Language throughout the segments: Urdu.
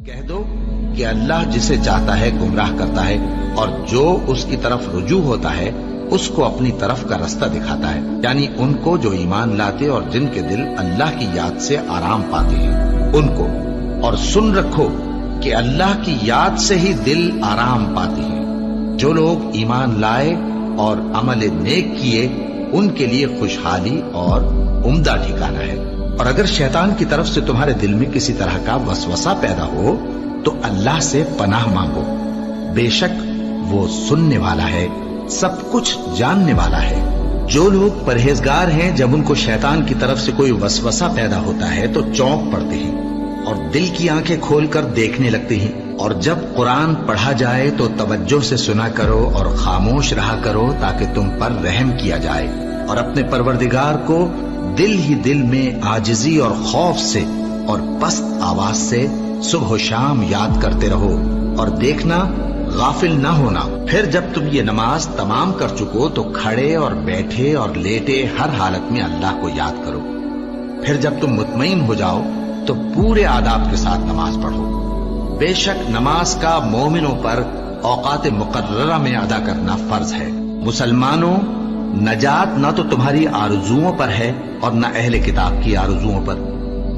کہہ دو کہ اللہ جسے چاہتا ہے گمراہ کرتا ہے اور جو اس کی طرف رجوع ہوتا ہے اس کو اپنی طرف کا رستہ دکھاتا ہے، یعنی ان کو جو ایمان لاتے اور جن کے دل اللہ کی یاد سے آرام پاتے ہیں ان کو، اور سن رکھو کہ اللہ کی یاد سے ہی دل آرام پاتے ہیں۔ جو لوگ ایمان لائے اور عمل نیک کیے ان کے لیے خوشحالی اور عمدہ ٹھکانہ ہے۔ اور اگر شیطان کی طرف سے تمہارے دل میں کسی طرح کا وسوسہ پیدا ہو تو اللہ سے پناہ مانگو، بے شک وہ سننے والا ہے، سب کچھ جاننے والا ہے۔ جو لوگ پرہیزگار ہیں جب ان کو شیطان کی طرف سے کوئی وسوسہ پیدا ہوتا ہے تو چونک پڑتے ہیں اور دل کی آنکھیں کھول کر دیکھنے لگتے ہیں، اور جب قرآن پڑھا جائے تو توجہ سے سنا کرو اور خاموش رہا کرو تاکہ تم پر رحم کیا جائے، اور اپنے پروردگار کو دل ہی دل میں عاجزی اور خوف سے اور پست آواز سے صبح و شام یاد کرتے رہو، اور دیکھنا غافل نہ ہونا۔ پھر جب تم یہ نماز تمام کر چکو تو کھڑے اور بیٹھے اور لیٹے ہر حالت میں اللہ کو یاد کرو۔ پھر جب تم مطمئن ہو جاؤ تو پورے آداب کے ساتھ نماز پڑھو۔ بے شک نماز کا مومنوں پر اوقات مقررہ میں ادا کرنا فرض ہے۔ مسلمانوں، نجات نہ تو تمہاری آرزوؤں پر ہے اور نہ اہل کتاب کی آرزوؤں پر۔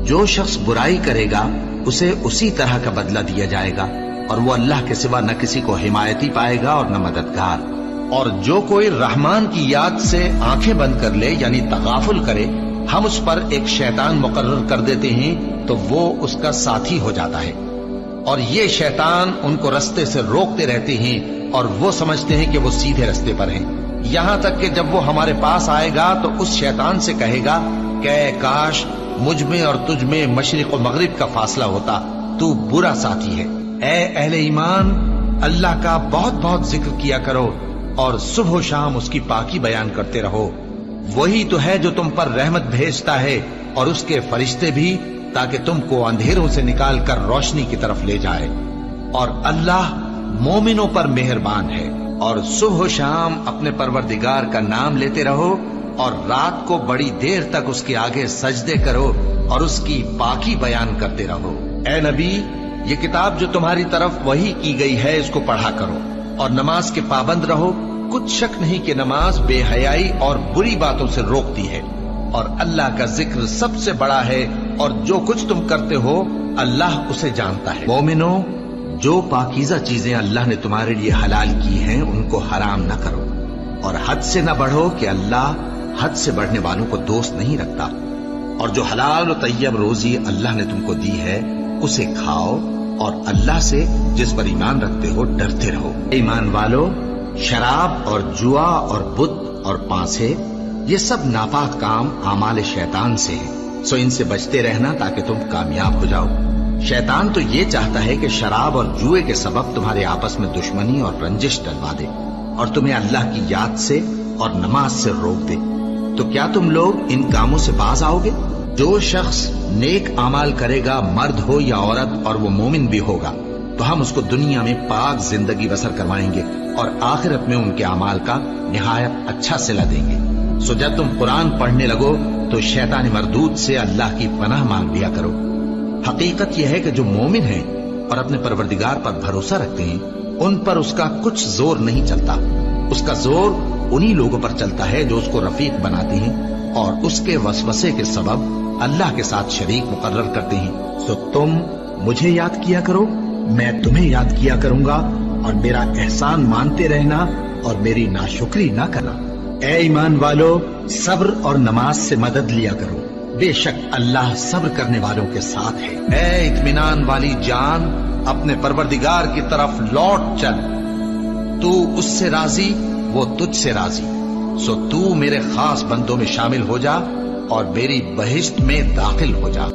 جو شخص برائی کرے گا اسے اسی طرح کا بدلہ دیا جائے گا، اور وہ اللہ کے سوا نہ کسی کو حمایتی پائے گا اور نہ مددگار۔ اور جو کوئی رحمان کی یاد سے آنکھیں بند کر لے یعنی تغافل کرے، ہم اس پر ایک شیطان مقرر کر دیتے ہیں تو وہ اس کا ساتھی ہو جاتا ہے، اور یہ شیطان ان کو رستے سے روکتے رہتے ہیں اور وہ سمجھتے ہیں کہ وہ سیدھے رستے پر ہیں، یہاں تک کہ جب وہ ہمارے پاس آئے گا تو اس شیطان سے کہے گا کہ کاش مجھ میں اور تجھ میں مشرق و مغرب کا فاصلہ ہوتا، تو برا ساتھی ہے۔ اے اہل ایمان، اللہ کا بہت بہت ذکر کیا کرو اور صبح و شام اس کی پاکی بیان کرتے رہو۔ وہی تو ہے جو تم پر رحمت بھیجتا ہے اور اس کے فرشتے بھی، تاکہ تم کو اندھیروں سے نکال کر روشنی کی طرف لے جائے۔ اور اللہ مومنوں پر مہربان ہے۔ اور صبح و شام اپنے پروردگار کا نام لیتے رہو، اور رات کو بڑی دیر تک اس کے آگے سجدے کرو اور اس کی پاکی بیان کرتے رہو۔ اے نبی، یہ کتاب جو تمہاری طرف وحی کی گئی ہے اس کو پڑھا کرو اور نماز کے پابند رہو۔ کچھ شک نہیں کہ نماز بے حیائی اور بری باتوں سے روکتی ہے، اور اللہ کا ذکر سب سے بڑا ہے، اور جو کچھ تم کرتے ہو اللہ اسے جانتا ہے۔ مومنوں، جو پاکیزہ چیزیں اللہ نے تمہارے لیے حلال کی ہیں ان کو حرام نہ کرو، اور حد سے نہ بڑھو کہ اللہ حد سے بڑھنے والوں کو دوست نہیں رکھتا، اور جو حلال و طیب روزی اللہ نے تم کو دی ہے اسے کھاؤ، اور اللہ سے جس پر ایمان رکھتے ہو ڈرتے رہو۔ ایمان والو، شراب اور جوا اور بت اور پانسے یہ سب ناپاک کام اعمال شیطان سے ہیں، سو ان سے بچتے رہنا تاکہ تم کامیاب ہو جاؤ۔ شیطان تو یہ چاہتا ہے کہ شراب اور جوئے کے سبب تمہارے آپس میں دشمنی اور رنجش ڈلوا دے اور تمہیں اللہ کی یاد سے اور نماز سے روک دے۔ تو کیا تم لوگ ان کاموں سے باز آؤ گے؟ جو شخص نیک اعمال کرے گا، مرد ہو یا عورت، اور وہ مومن بھی ہوگا، تو ہم اس کو دنیا میں پاک زندگی بسر کروائیں گے اور آخرت میں ان کے اعمال کا نہایت اچھا صلہ دیں گے۔ سو جب تم قرآن پڑھنے لگو تو شیطان مردود سے اللہ کی پناہ مانگ لیا کرو۔ حقیقت یہ ہے کہ جو مومن ہیں اور اپنے پروردگار پر بھروسہ رکھتے ہیں ان پر اس کا کچھ زور نہیں چلتا۔ اس کا زور انہی لوگوں پر چلتا ہے جو اس کو رفیق بناتے ہیں اور اس کے وسوسے کے سبب اللہ کے ساتھ شریک مقرر کرتے ہیں۔ سو تم مجھے یاد کیا کرو، میں تمہیں یاد کیا کروں گا، اور میرا احسان مانتے رہنا اور میری ناشکری نہ کرنا۔ اے ایمان والو، صبر اور نماز سے مدد لیا کرو، بے شک اللہ صبر کرنے والوں کے ساتھ ہے۔ اے اطمینان والی جان، اپنے پروردگار کی طرف لوٹ چل، تو اس سے راضی وہ تجھ سے راضی، سو تو میرے خاص بندوں میں شامل ہو جا اور میری بہشت میں داخل ہو جا۔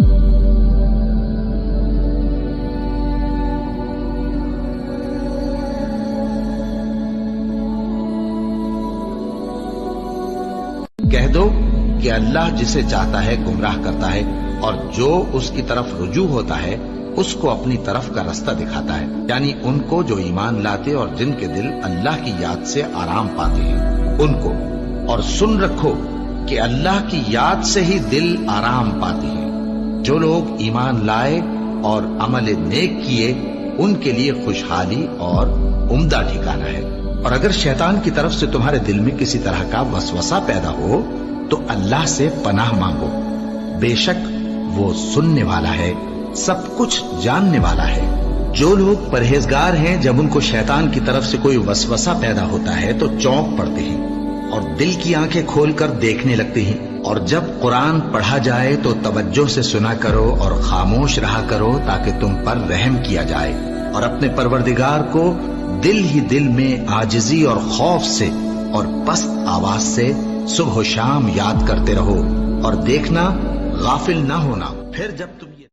کہہ دو کہ اللہ جسے چاہتا ہے گمراہ کرتا ہے، اور جو اس کی طرف رجوع ہوتا ہے اس کو اپنی طرف کا رستہ دکھاتا ہے، یعنی ان کو جو ایمان لاتے اور جن کے دل اللہ کی یاد سے آرام پاتے ہیں ان کو، اور سن رکھو کہ اللہ کی یاد سے ہی دل آرام پاتے ہیں۔ جو لوگ ایمان لائے اور عمل نیک کیے ان کے لیے خوشحالی اور عمدہ ٹھکانہ ہے۔ اور اگر شیطان کی طرف سے تمہارے دل میں کسی طرح کا وسوسہ پیدا ہو تو اللہ سے پناہ مانگو، بے شک وہ سننے والا ہے، سب کچھ جاننے والا ہے۔ جو لوگ پرہیزگار ہیں جب ان کو شیطان کی طرف سے کوئی وسوسہ پیدا ہوتا ہے تو چونک پڑتے ہیں اور دل کی آنکھیں کھول کر دیکھنے لگتے ہیں، اور جب قرآن پڑھا جائے تو توجہ سے سنا کرو اور خاموش رہا کرو تاکہ تم پر رحم کیا جائے، اور اپنے پروردگار کو دل ہی دل میں عاجزی اور خوف سے اور پست آواز سے صبح و شام یاد کرتے رہو، اور دیکھنا غافل نہ ہونا۔ پھر جب تم